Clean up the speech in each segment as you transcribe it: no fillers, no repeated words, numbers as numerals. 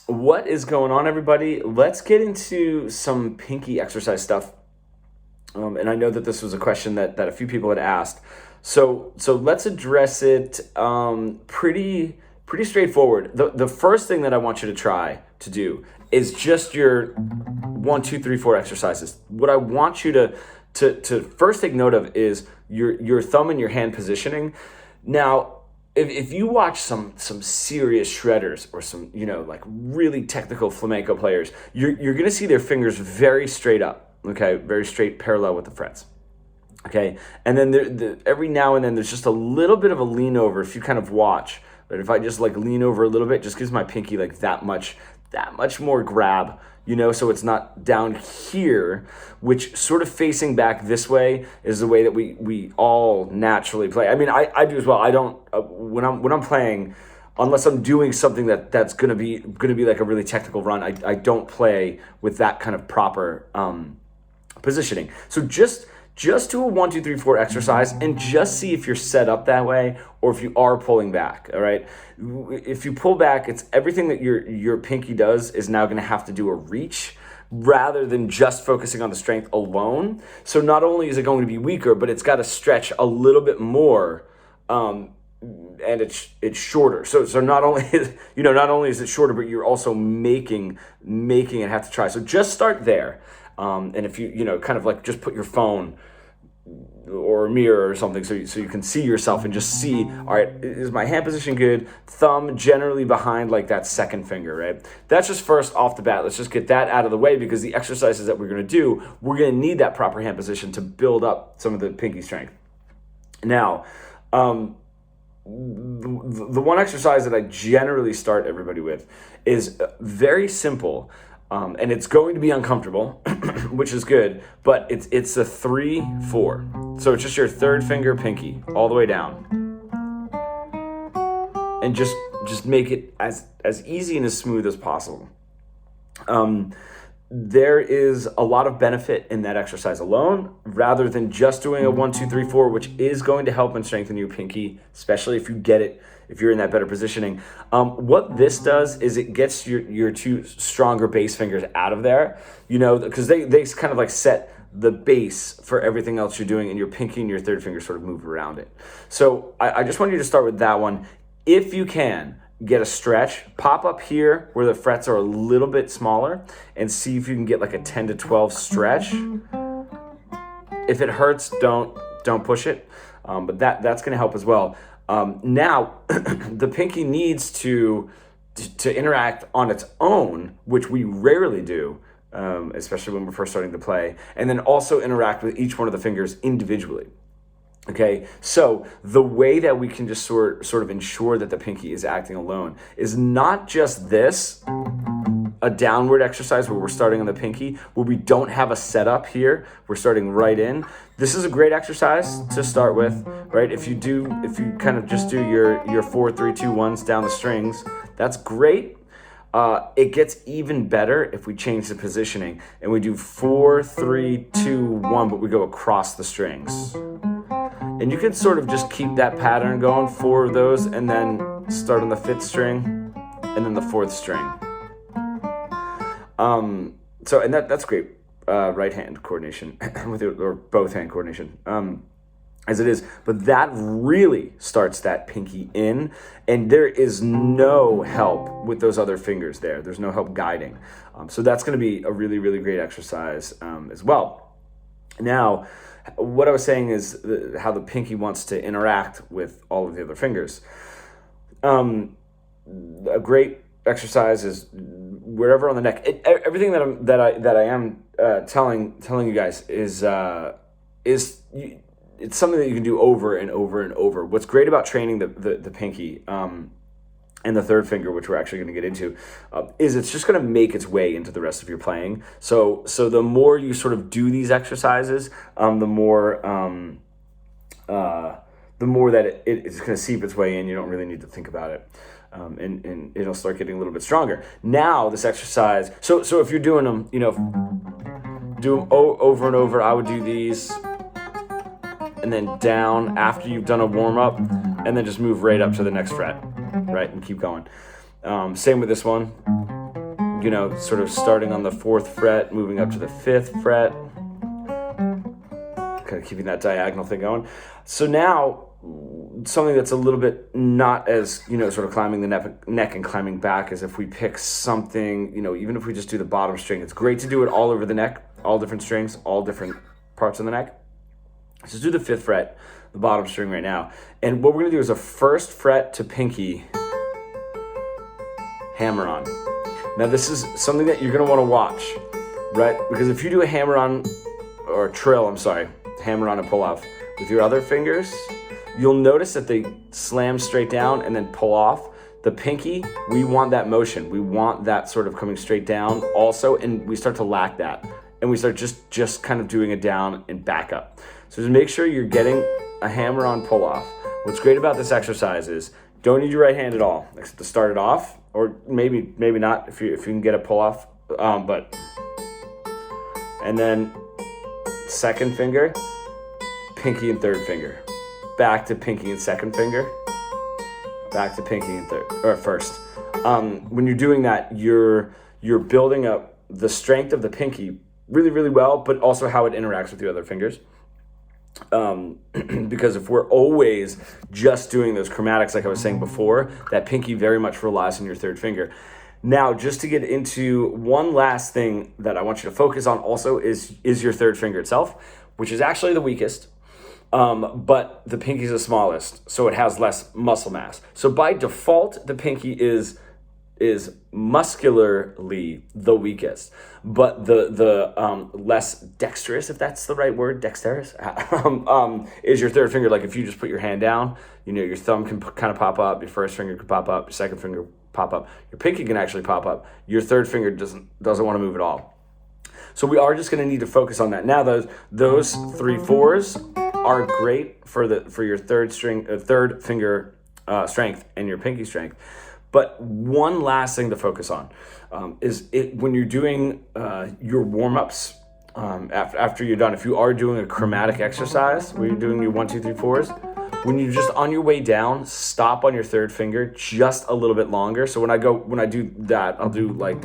What is going on, everybody? Let's get into some pinky exercise stuff. And I know that this was a question that a few people had asked. So let's address it pretty straightforward. The first thing that I want you to try to do is just your 1, 2, 3, 4 exercises. What I want you to first take note of is your thumb and your hand positioning. Now, if you watch some serious shredders or some, like really technical flamenco players, you're gonna see their fingers very straight up, okay, very straight, parallel with the frets, okay, and then every now and then there's just a little bit of a lean over. If you kind of watch, but if I just like lean over a little bit, just gives my pinky like that much more grab, so it's not down here, which sort of facing back this way is the way that we all naturally play. I mean, I do as well. I don't when I'm playing, unless I'm doing something that's gonna be like a really technical run, I don't play with that kind of proper positioning. So just do a 1, 2, 3, 4 exercise and just see if you're set up that way or if you are pulling back. All right. If you pull back, it's everything that your pinky does is now going to have to do a reach rather than just focusing on the strength alone. So not only is it going to be weaker, but it's got to stretch a little bit more. And it's shorter. So not only is it shorter, but you're also making it have to try. So just start there. And if you kind of like just put your phone or a mirror or something so you can see yourself and just see, all right, is my hand position good? Thumb generally behind like that second finger, right? That's just first off the bat. Let's just get that out of the way because the exercises that we're going to do, we're going to need that proper hand position to build up some of the pinky strength. Now, the one exercise that I generally start everybody with is very simple. And it's going to be uncomfortable, which is good, but it's a 3, 4. So it's just your third finger pinky all the way down. And just make it as easy and as smooth as possible. There is a lot of benefit in that exercise alone, rather than just doing a 1, 2, 3, 4, which is going to help and strengthen your pinky, especially if you get it, if you're in that better positioning. What this does is it gets your two stronger base fingers out of there, because they kind of like set the base for everything else you're doing, and your pinky and your third finger sort of move around it. So I just want you to start with that one. If you can, get a stretch, pop up here where the frets are a little bit smaller and see if you can get like a 10 to 12 stretch. If it hurts, don't push it, but that's going to help as well. Now, the pinky needs to interact on its own, which we rarely do, especially when we're first starting to play, and then also interact with each one of the fingers individually. Okay, so the way that we can just sort of ensure that the pinky is acting alone is not just this, a downward exercise where we're starting on the pinky, where we don't have a setup here, we're starting right in. This is a great exercise to start with, right? If you kind of just do your 4, 3, 2, 1s down the strings, that's great. It gets even better if we change the positioning and we do 4, 3, 2, 1, but we go across the strings. And you can sort of just keep that pattern going, 4 of those, and then start on the 5th string, and then the 4th string. And that's great right hand coordination or both hand coordination, as it is. But that really starts that pinky in, and there is no help with those other fingers there. There's no help guiding. So that's going to be a really, really great exercise as well. Now, what I was saying is how the pinky wants to interact with all of the other fingers. A great exercise is wherever on the neck. Everything that I am telling you guys is it's something that you can do over and over and over. What's great about training the pinky and the third finger, which we're actually going to get into, is it's just going to make its way into the rest of your playing. So the more you sort of do these exercises, the more that it's going to seep its way in. You don't really need to think about it. And it'll start getting a little bit stronger. Now this exercise, so if you're doing them, do them over and over. I would do these and then down after you've done a warm-up, and then just move right up to the next fret, right, and keep going. Same with this one. you know, sort of starting on the 4th fret, moving up to the 5th fret, kind of keeping that diagonal thing going. So now, something that's a little bit not as, you know, sort of climbing the neck and climbing back, is if we pick something, you know, even if we just do the bottom string, it's great to do it all over the neck, all different strings, all different parts of the neck. Let's just do the 5th fret, the bottom string right now. And what we're gonna do is a 1st fret to pinky hammer on. Now this is something that you're gonna wanna watch, right? Because if you do a hammer on, or trill, I'm sorry, hammer on and pull off with your other fingers, you'll notice that they slam straight down and then pull off. The pinky, we want that motion. We want that sort of coming straight down also, and we start to lack that. And we start just kind of doing it down and back up. So just make sure you're getting a hammer on pull off. What's great about this exercise is don't need your right hand at all, except to start it off, or maybe not if you can get a pull off, but, and then 2nd finger, pinky and 3rd finger, back to pinky and 2nd finger, back to pinky and 3rd, or 1st. When you're doing that, you're building up the strength of the pinky really, really well, but also how it interacts with your other fingers. Because if we're always just doing those chromatics, like I was saying before, that pinky very much relies on your 3rd finger. Now, just to get into one last thing that I want you to focus on also is your 3rd finger itself, which is actually the weakest. But the pinky is the smallest, so it has less muscle mass. So by default, the pinky is muscularly the weakest, but the less dexterous, if that's the right word, dexterous, is your 3rd finger. Like if you just put your hand down, you know, your thumb can kind of pop up, your 1st finger can pop up, your 2nd finger pop up, your pinky can actually pop up, your 3rd finger doesn't want to move at all. So we are just going to need to focus on that. Now those 3/4s are great for your 3rd finger strength and your pinky strength. But one last thing to focus on is when you're doing your warm-ups after you're done. If you are doing a chromatic exercise where you're doing your 1, 2, 3, 4s, when you're just on your way down, stop on your 3rd finger just a little bit longer. So when I do that, I'll do like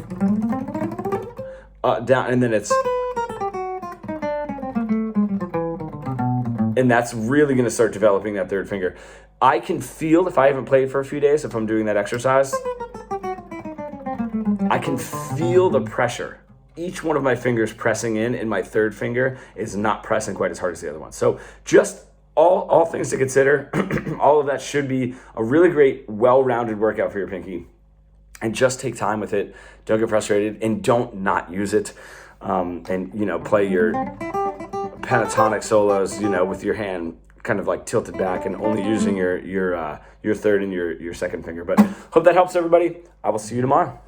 down, and then it's, and that's really going to start developing that 3rd finger. I can feel, if I haven't played for a few days, if I'm doing that exercise, I can feel the pressure. Each one of my fingers pressing in, and my 3rd finger is not pressing quite as hard as the other one. So just all things to consider. All of that should be a really great, well-rounded workout for your pinky. And just take time with it. Don't get frustrated, and don't not use it. And, you know, play your pentatonic solos, you know, with your hand kind of like tilted back and only using your 3rd and your 2nd finger. But hope that helps everybody. I will see you tomorrow.